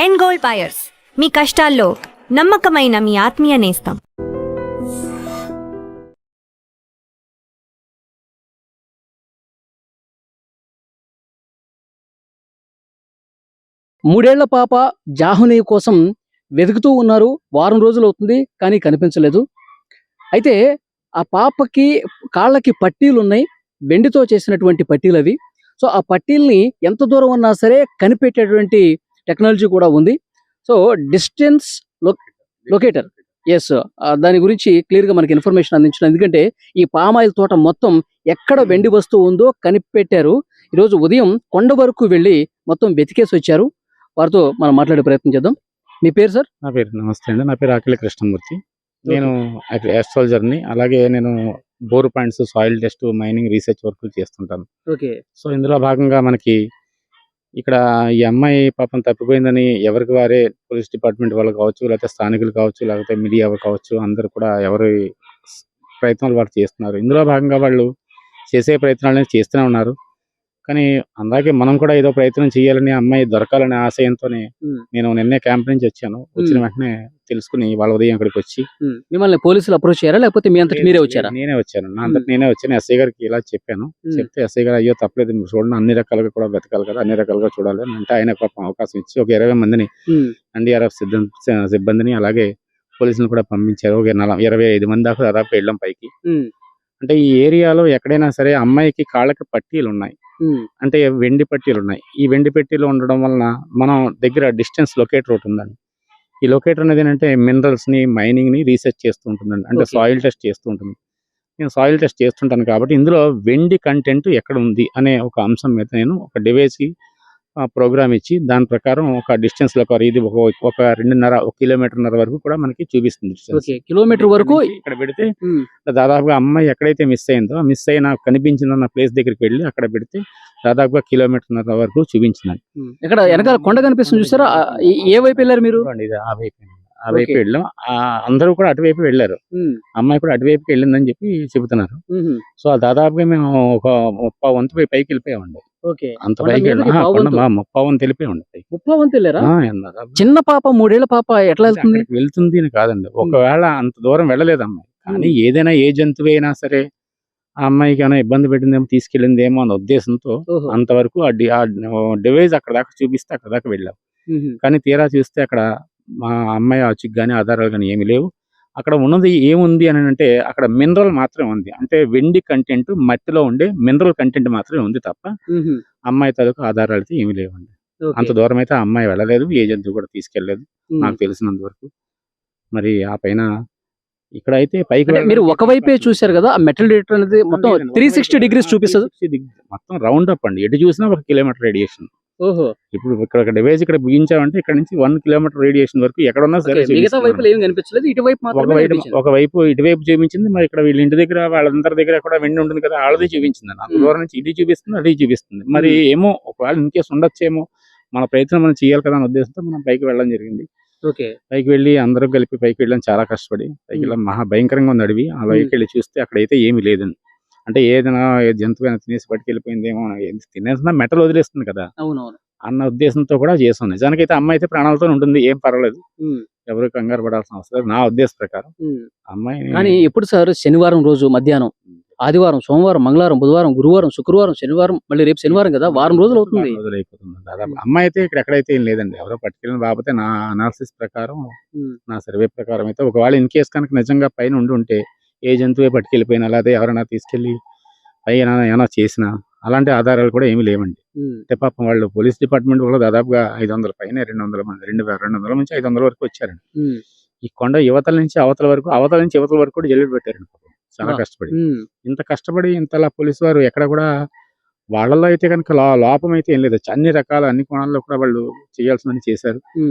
ఎన్ gold buyers, మీ కష్టాల్లో నమ్మకమైన మీ ఆత్మీయ నేస్తం. మూడేళ్ల పాప జాహ్నవి కోసం వెతుకుతూ ఉన్నారు. వారం రోజులు అవుతుంది కానీ కనిపించలేదు. అయితే ఆ పాపకి కాళ్ళకి పట్టీలు ఉన్నాయి, వెండితో చేసినటువంటి పట్టీలు అవి. సో ఆ పట్టీల్ని ఎంత దూరం ఉన్నా సరే కనిపెట్టేటువంటి టెక్నాలజీ కూడా ఉంది. సో డిస్టెన్స్ లొకేటర్, ఎస్, దాని గురించి క్లియర్గా మనకి ఇన్ఫర్మేషన్ అందించడం. ఎందుకంటే ఈ పామాయిల్ తోట మొత్తం ఎక్కడ వెండి వస్తువు ఉందో కనిపెట్టారు. ఈరోజు ఉదయం కొండ వరకు వెళ్ళి మొత్తం వెతికేసి వచ్చారు. వారితో మనం మాట్లాడే ప్రయత్నం చేద్దాం. మీ పేరు సార్? నా పేరు నమస్తే అండి. నా పేరు ఆకిలి కృష్ణమూర్తి. నేను ఆస్ట్రాలజర్ని. అలాగే నేను bore points, soil test, mining research work చేస్తుంటాను. ఓకే. సో ఇందులో భాగంగా మనకి ఇక్కడ ఈ అమ్మాయి పాపం తప్పిపోయిందని ఎవరికి వారే పోలీస్ డిపార్ట్మెంట్ వాళ్ళు కావచ్చు, లేకపోతే స్థానికులు కావచ్చు, లేకపోతే మీడియా కావచ్చు, అందరూ కూడా ఎవరి ప్రయత్నాలు వాళ్ళు చేస్తున్నారు. ఇందులో భాగంగా వాళ్ళు చేసే ప్రయత్నాలను చేస్తూనే ఉన్నారు. కానీ అలాగే మనం కూడా ఏదో ప్రయత్నం చేయాలని, అమ్మాయి దొరకాలనే ఆశయంతోనే నేను నిన్నే క్యాంప్ నుంచి వచ్చాను. వచ్చిన వెంటనే తెలుసుకుని వాళ్ళ ఉదయం ఇక్కడికి వచ్చి మిమ్మల్ని పోలీసులు అప్రోచ్ చేయారా లేకపోతే మీ అంతటి మీరే వచ్చారా? నేనే వచ్చాను. నా అంతటి నేనే వచ్చాను. ఎస్ఐ గారికి ఇలా చెప్పాను. చెప్తే ఎస్ఐ గారు అయ్యో తప్పలేదు, మీరు చూడండి, అన్ని రకాలుగా కూడా వెతకాలి కదా, అన్ని రకాలుగా చూడాలి అంటే ఆయన అవకాశం ఇచ్చి ఒక 20 మందిని ఎన్డీఆర్ఎఫ్ సిబ్బందిని అలాగే పోలీసులు కూడా పంపించారు. ఒక 25 మంది దాకా దాదాపు వెళ్ళాం పైకి. అంటే ఈ ఏరియాలో ఎక్కడైనా సరే అమ్మాయికి కాళ్ళకి పట్టీలు ఉన్నాయి, అంటే వెండి పట్టీలు ఉన్నాయి. ఈ వెండి పట్టీలు ఉండడం వలన మనం దగ్గర డిస్టెన్స్ లొకేటర్ ఒకటి ఉందండి. ఈ లొకేటర్ అనేది ఏంటంటే మినరల్స్ ని, మైనింగ్ ని రీసెర్చ్ చేస్తూ ఉంటుందండి. అంటే సాయిల్ టెస్ట్ చేస్తూ ఉంటుంది. నేను సాయిల్ టెస్ట్ చేస్తుంటాను కాబట్టి ఇందులో వెండి కంటెంట్ ఎక్కడ ఉంది అనే ఒక అంశం మీద నేను ఒక డివైస్ కి ప్రోగ్రామ్ ఇచ్చి దాని ప్రకారం ఒక డిస్టెన్స్ లో ఇది ఒక 2.5 కిలోమీటర్ వరకు కూడా మనకి చూపిస్తుంది. కిలోమీటర్ వరకు ఇక్కడ పెడితే దాదాపుగా అమ్మాయి ఎక్కడైతే మిస్ అయిందో, మిస్ అయిన కనిపించిన ప్లేస్ దగ్గరికి వెళ్ళి అక్కడ పెడితే దాదాపుగా 1.5 కిలోమీటర్ వరకు చూపించిందండి. ఇక్కడ వెనకాల కొండ కనిపిస్తుంది చూసారా? ఏ వైపు వెళ్ళారు మీరు? ఆ వైపు వెళ్ళాం. అందరూ కూడా అటువైపు వెళ్ళారు. అమ్మాయి కూడా అటువైపుకి వెళ్ళిందని చెప్పి చెబుతున్నారు. సో దాదాపుగా మేము ఒక 30 వంతు పైకి వెళ్ళిపోయామండి. అంత పైకి 30 వంతు వెళ్ళిపోయామండి. 30 వంతు వెళ్ళారా? చిన్న పాప, 3 ఏళ్ల పాప ఎట్లా వెళ్తుంది? వెళ్తుంది అని కాదండి, ఒకవేళ అంత దూరం వెళ్ళలేదు అమ్మాయి. కానీ ఏదైనా ఏ జంతువు అయినా సరే ఆ అమ్మాయికి ఏమైనా ఇబ్బంది పెట్టిందేమో, తీసుకెళ్ళిందేమో అన్న ఉద్దేశంతో అంతవరకు ఆ డివైస్ అక్కడ దాకా చూపిస్తే అక్కడ దాకా వెళ్ళాం. కానీ తీరా చూస్తే అక్కడ మా అమ్మాయి ఆచూకీ కానీ ఆధారాలు కానీ ఏమి లేవు. అక్కడ ఉన్నది ఏముంది అని అంటే అక్కడ మినరల్ మాత్రమే ఉంది. అంటే వెండి కంటెంట్, మట్టిలో ఉండే మినరల్ కంటెంట్ మాత్రమే ఉంది తప్ప అమ్మాయి తాలూకు ఆధారాలు అయితే ఏమి లేవండి. అంత దూరం అయితే ఆ అమ్మాయి వెళ్ళలేదు, ఏ జంతువు కూడా తీసుకెళ్లేదు నాకు తెలిసినంత వరకు. మరి ఆ పైన ఇక్కడ అయితే పైకి మీరు ఒకవైపే చూశారు కదా, ఆ మెటల్ డిటెక్టర్ అనేది మొత్తం 360 డిగ్రీస్ చూపిస్తుంది. మొత్తం రౌండ్ అప్ అండి, ఎటు చూసినా 1 కిలోమీటర్ రేడియేషన్. ఇప్పుడు ఇక్కడ డివైస్ ఇక్కడ బిగించామంటే ఇక్కడ నుంచి 1 కిలోమీటర్ రేడియేషన్ వరకు ఎక్కడున్నా సరే. ఒకవైపు ఇటువైపు చూపించింది. మరి ఇక్కడ వీళ్ళ ఇంటి దగ్గర వాళ్ళందరి దగ్గర కూడా వెండి ఉంటుంది కదా, వాళ్ళది చూపించింది. అంత దూరం నుంచి ఇది చూపిస్తుంది, అది చూపిస్తుంది. మరి ఏమో ఒకవేళ ఇన్కేస్ ఉండొచ్చేమో, మన ప్రయత్నం మనం చేయాలి కదా అనే ఉద్దేశంతో మనం పైకి వెళ్ళడం జరిగింది. పైకి వెళ్ళి అందరూ కలిపి పైకి వెళ్ళాం. చాలా కష్టపడి పైకి వెళ్ళాం. మహా భయంకరంగా ఉంది అడవి. ఆ పైకి వెళ్ళి చూస్తే అక్కడైతే ఏమీ లేదండి. అంటే ఏదైనా జంతువు అయినా తినేసి పట్టుకెళ్ళిపోయిందేమో, తినేసిన మెటల్ వదిలేస్తుంది కదా అన్న ఉద్దేశంతో కూడా చేసాం. నిజానికైతే అమ్మాయి అయితే ప్రాణాలతో ఉంటుంది, ఏం పర్వాలేదు, ఎవరు కంగారు పడాల్సిన అవసరం లేదు నా ఉద్దేశం ప్రకారం. అమ్మాయి కానీ ఎప్పుడు సార్? శనివారం రోజు మధ్యాహ్నం, ఆదివారం, సోమవారం, మంగళవారం, బుధవారం, గురువారం, శుక్రవారం, శనివారం, మళ్ళీ రేపు శనివారం కదా, వారం రోజులు అవుతుంది. అయిపోతుంది దాదాపు. అమ్మాయి అయితే ఇక్కడ ఎక్కడైతే ఏం లేదండి, ఎవరో పట్టుకెళ్ళిన బాబతే నా అనాలిసిస్ ప్రకారం, నా సర్వే ప్రకారం అయితే ఒకవేళ ఇన్ కేస్ కనుక నిజంగా పైన ఉండి ఏ జంతువే పట్టుకెళ్ళిపోయినా, లేకపోతే ఎవరైనా తీసుకెళ్లి పైన ఏమైనా చేసినా అలాంటి ఆధారాలు కూడా ఏమీ లేవండి. అంటే పాపం వాళ్ళు పోలీస్ డిపార్ట్మెంట్ వాళ్ళు దాదాపుగా 500 పైన 200 మంది, 200 నుంచి 500 వరకు వచ్చారండి. ఈ కొండ యువతల నుంచి అవతల వరకు, అవతల నుంచి యువతల వరకు కూడా జల్లెడ పెట్టారండి పాపం, చాలా కష్టపడి. ఇంత కష్టపడి ఇంతలా పోలీసు వారు ఎక్కడ కూడా వాళ్ళలో అయితే కనుక లోపం అయితే ఏం లేదు. అన్ని రకాల అన్ని కోణాల్లో కూడా వాళ్ళు చేయాల్సినవి చేశారు.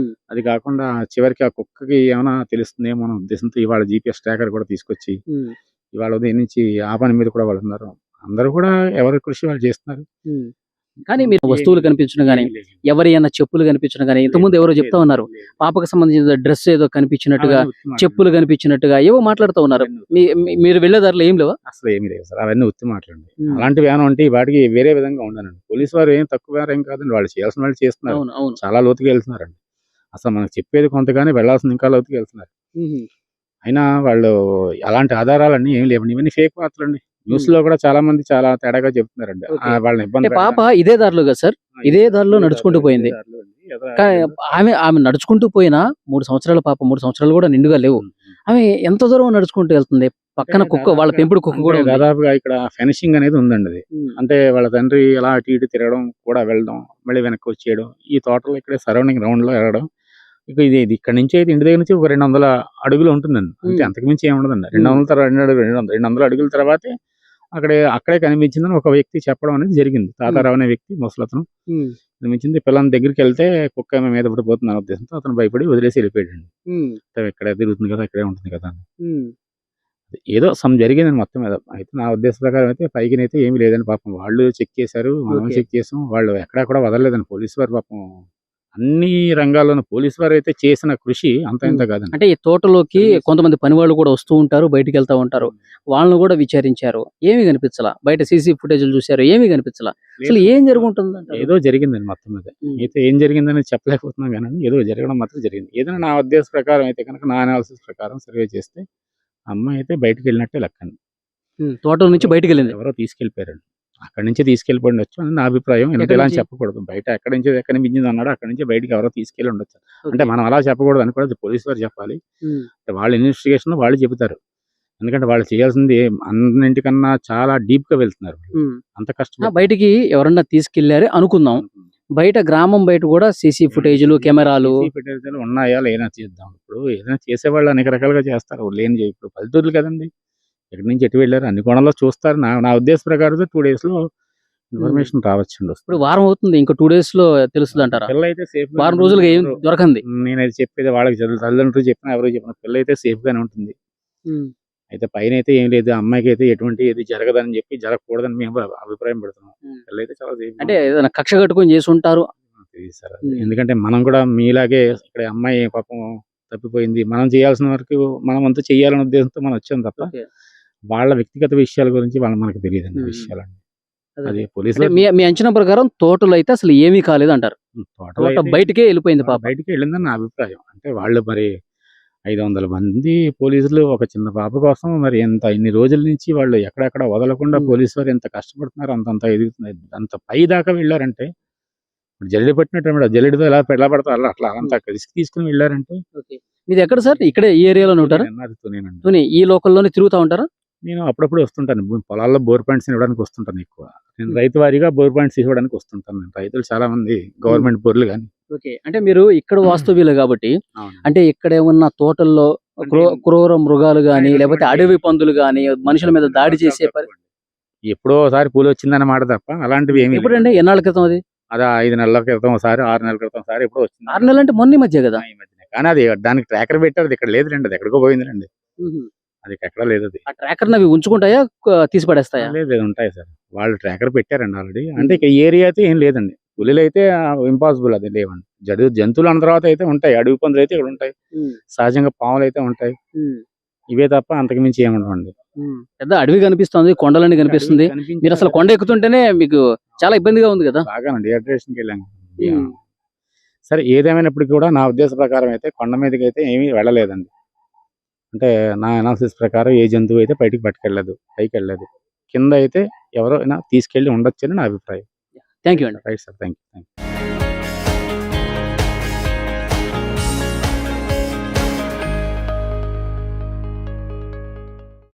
అది కాకుండా చివరికి ఆ కుక్కకి ఏమైనా తెలుస్తుందేమో అనే ఉద్దేశంతో ఇవాళ GPS ట్రాకర్ కూడా తీసుకొచ్చి ఇవాళ ఉదయం నుంచి ఆ పని మీద కూడా వాళ్ళు ఉన్నారు. అందరూ కూడా ఎవరి కృషి వాళ్ళు చేస్తున్నారు. కానీ మీరు వస్తువులు కనిపించడం కానీ, ఎవరైనా చెప్పులు కనిపించడం కానీ, ఇంతకుముందు ఎవరో చెప్తా ఉన్నారు, పాపకు సంబంధించిన డ్రెస్ ఏదో కనిపించినట్టుగా, చెప్పులు కనిపించినట్టుగా ఏవో మాట్లాడుతూ ఉన్నారు. మీరు వెళ్ళేదారిలో ఏం లేవా? అసలు ఏమీ లేవు సార్, అవన్నీ ఉత్తి మాట్లాడండి. అలాంటివి ఏమైనా ఉంటే వాటికి వేరే విధంగా ఉండనండి. పోలీసు వారు ఏం తక్కువ ఏం కాదండి, వాళ్ళు చేయాల్సిన వాళ్ళు చేస్తున్నారు, చాలా లోతుగా వెళ్తున్నారండి. అసలు మనకు చెప్పేది కొంతగానే వెళ్ళాల్సింది ఇంకా లోతుకి వెళ్తున్నారు. అయినా వాళ్ళు అలాంటి ఆధారాలన్నీ ఏం లేవండి. ఇవన్నీ ఫేక్ వార్తలండి. న్యూస్ లో కూడా చాలా మంది చాలా తేడాగా చెప్తున్నారండి. ఓకే. వాళ్ళని అంటే ఇబ్బంది పాప పెట్టడానికి. ఇదే దారిలో కదా సార్, ఇదే దారిలో నడుచుకుంటూ పోయింది. కానీ ఆమె నడుచుకుంటూ పోయినా 3 సంవత్సరాల పాప, 3 సంవత్సరాలు కూడా నిండుగా లేవు. ఆమె ఎంత దూరం నడుచుకుంటూ వెళ్తుంది? పక్కన కుక్క, వాళ్ళ పెంపుడు కుక్క కూడా ఉంది. దాదాపుగా ఇక్కడ ఫెన్సింగ్ అనేది ఉందండి అది. అంటే వాళ్ళ తండ్రి అలా అటు ఇటు తిరగడం కూడా వెళ్ళడం మళ్ళీ వెనక్కి వచ్చేయడం ఈ తోటలో ఇక్కడే సరౌండింగ్ రౌండ్ లో వెళ్ళడం. ఇక ఇది ఇక్కడ నుంచి అయితే ఇంటి దగ్గర నుంచి ఒక 200 అడుగులు ఉంటుందండి. అంతే, అంతకుమించి ఏమి ఉండదండి. 200 అడుగుల తర్వాతే అక్కడే కనిపించిందని ఒక వ్యక్తి చెప్పడం అనేది జరిగింది. తాతారావు అనే వ్యక్తి ముసలతను కనిపించింది. పిల్లల దగ్గరికి వెళ్తే కుక్క ఏమో మీద పడిపోతుంది అనే ఉద్దేశంతో అతను భయపడి వదిలేసి వెళ్ళిపోయాడు. ఇక్కడే తిరుగుతుంది కదా, ఇక్కడే ఉంటుంది కదా అని. ఏదో సమ్ జరిగిందని మొత్తం మీద. అయితే నా ఉద్దేశ ప్రకారం అయితే పైకినైతే ఏమీ లేదని పాపం వాళ్ళు చెక్ చేశారు, మనం ఓకే. చెక్ చేసాం. వాళ్ళు ఎక్కడా కూడా వదలలేదని పోలీసు వారు పాపం అన్ని రంగాల్లోనూ పోలీసు వారు అయితే చేసిన కృషి అంత ఇంత కాదండి. అంటే ఈ తోటలోకి కొంతమంది పని వాళ్ళు కూడా వస్తూ ఉంటారు, బయటికి వెళ్తా ఉంటారు. వాళ్ళని కూడా విచారించారు, ఏమీ కనిపించలా. బయట సీసీ ఫుటేజ్లు చూశారు, ఏమీ కనిపించలా. అసలు ఏం జరుగుంటుంది అంటారు? ఏదో జరిగిందండి మొత్తం మీద. అయితే ఏం జరిగిందని చెప్పలేకపోతున్నాం కానీ ఏదో జరగడం మాత్రం జరిగింది. ఏదైనా నా ఉద్దేశ ప్రకారం అయితే కనుక, నా అనాలిసిస్ ప్రకారం సర్వే చేస్తే అమ్మాయి అయితే బయటకు వెళ్ళినట్టే లెక్కండి. తోట నుంచి బయటికి వెళ్ళింది. ఎవరో తీసుకెళ్ళిపోయారండి. అక్కడి నుంచి తీసుకెళ్ళిపోయి ఉండొచ్చు అని నా అభిప్రాయం. ఎందుకు ఇలా అని చెప్పకూడదు. బయట ఎక్కడి నుంచి కనిపించింది అన్నాడు, అక్కడి నుంచి బయటికి ఎవరో తీసుకెళ్ళి ఉండొచ్చు. అంటే మనం అలా చెప్పకూడదు అని కూడా పోలీసు వారు చెప్పాలి. వాళ్ళ ఇన్వెస్టిగేషన్ వాళ్ళు చెబుతారు. ఎందుకంటే వాళ్ళు చేయాల్సింది అన్నింటికన్నా చాలా డీప్ గా వెళ్తున్నారు. అంత కష్టం. బయటికి ఎవరన్నా తీసుకెళ్లారే అనుకుందాం, బయట గ్రామం బయట కూడా సీసీ ఫుటేజ్లు, కెమెరాలు ఫుటేజ్లు ఉన్నాయా లేనా చేద్దాం. ఇప్పుడు ఏదైనా చేసేవాళ్ళు అనేక రకాలుగా చేస్తారు. లేని ఇప్పుడు పల్లెటూర్లు కదండి, ఎక్కడి నుంచి ఎటు వెళ్ళారు అన్ని కోణంలో చూస్తారు. నా ఉద్దేశ ప్రకారం 2 days లో ఇన్ఫర్మేషన్ రావచ్చండి. ఇప్పుడు వారం అవుతుంది, ఇంకా 2 days లో తెలుస్తుంది అంటారా? పిల్ల అయితే సేఫ్. వారం రోజులుగా ఏం దొరకంది. నేనైతే చెప్పేది వాళ్ళకి తల్లిదండ్రులు చెప్పినా ఎవరో చెప్పిన పిల్ల అయితే సేఫ్ గానే ఉంటుంది. అయితే పైన అయితే ఏం లేదు, అమ్మాయికి అయితే ఎటువంటి ఏది జరగదని చెప్పి జరగకూడదని మేము అభిప్రాయం పెడుతున్నాం. పిల్ల అయితే చాలా సేఫ్. అంటే ఏదైనా కక్ష కట్టుకొని చేసి ఉంటారు. ఎందుకంటే మనం కూడా మీలాగే ఇక్కడ అమ్మాయి పాపం తప్పిపోయింది, మనం చేయాల్సిన వరకు మనం అంతా చెయ్యాలనే ఉద్దేశంతో మనం వచ్చాం తప్ప వాళ్ళ వ్యక్తిగత విషయాల గురించి మనకు తెలియదు అండి విషయాలండి. అది పోలీసులు మీ అంచనా ప్రకారం తోటలో అయితే అసలు ఏమీ కాలేదు అంటారు. తోట బయటికే వెళ్ళిపోయింది పాప. బయటికి వెళ్ళిందని నా అభిప్రాయం. అంటే వాళ్ళు మరి 500 మంది పోలీసులు ఒక చిన్న పాప కోసం మరి ఇన్ని రోజుల నుంచి వాళ్ళు ఎక్కడెక్కడ వదలకుండా పోలీసు వారు ఎంత కష్టపడుతున్నారు, అంత ఎదుగుతున్నారు, అంత పై దాకా వెళ్ళారంటే జల్లెడ పట్టినట్టు జల్లెడతో ఎలా పడతారు అట్లా అంత రిస్క్ తీసుకుని వెళ్ళారంటే. మీది ఎక్కడ సార్? ఇక్కడే ఈ ఏరియాలో ఉంటారా? ఈ లోకల్లోనే తిరుగుతా ఉంటారా? నేను అప్పుడప్పుడు వస్తుంటాను. పొలాల్లో బోర్ పాయింట్స్ ఇవ్వడానికి వస్తుంటాను. ఎక్కువ నేను రైతు వారీగా బోర్ పాయింట్స్ ఇవ్వడానికి వస్తుంటాను. రైతులు చాలా మంది గవర్నమెంట్ బోర్లు కానీ. ఓకే, అంటే మీరు ఇక్కడ వాస్తవ్యులు కాబట్టి, అంటే ఇక్కడ ఏమన్నా తోటల్లో క్రూర మృగాలు గానీ లేకపోతే అడవి పందులు గానీ మనుషుల మీద దాడి చేసే ఎప్పుడో ఒకసారి పూలు వచ్చిందన్న మాట తప్ప అలాంటివి ఏమి. ఎప్పుడండి? ఎన్నాళ్ళ క్రితం అది? 5 నెలల క్రితం ఒకసారి, 6 నెలల క్రితం ఒకసారి ఎప్పుడో వచ్చింది. 6 నెలలు అంటే మొన్న ఈ మధ్య కదా? ఈ మధ్యనే. కానీ అది దానికి ట్రాకర్ పెట్టారు, అది ఇక్కడ లేదులేండి, అది ఎక్కడికో పోయిందిలేండి, అది ఎక్కడ లేదు. అది ఆ ట్రాకర్ అవి ఉంచుకుంటాయా, తీసి పడేస్తాయా? లేదు, ఉంటాయి సార్. వాళ్ళు ట్రాకర్ పెట్టారండి ఆల్రెడీ. అంటే ఇక ఏరియా అయితే ఏం లేదండి. పులులు అయితే ఇంపాసిబుల్, అది లేవండి. జంతువులు అన్న తర్వాత అయితే ఉంటాయి. అడవి పందులు అయితే ఇక్కడ ఉంటాయి, సహజంగా పాములు అయితే ఉంటాయి. ఇవే తప్ప అంతకు మించి ఏముండవండి. పెద్ద అడవి కనిపిస్తుంది, కొండలన్నీ కనిపిస్తుంది. మీరు అసలు కొండ ఎక్కుతుంటేనే మీకు చాలా ఇబ్బందిగా ఉంది కదా? బాగా డిహైడ్రేషన్కి వెళ్ళాను. సరే, ఏదేమైనప్పటికీ కూడా నా ఉద్దేశ ప్రకారం అయితే కొండ మీదకి అయితే ఏమీ వెళ్ళలేదండి. అంటే నా అనాలిసిస్ ప్రకారం ఏ జంతువు అయితే బయటికి పట్టుకెళ్ళలేదు, పైకి వెళ్ళలేదు. కింద అయితే ఎవరైనా తీసుకెళ్ళి ఉండొచ్చు అని నా అభిప్రాయం. థ్యాంక్ యూ అండి. Right sir, thank you.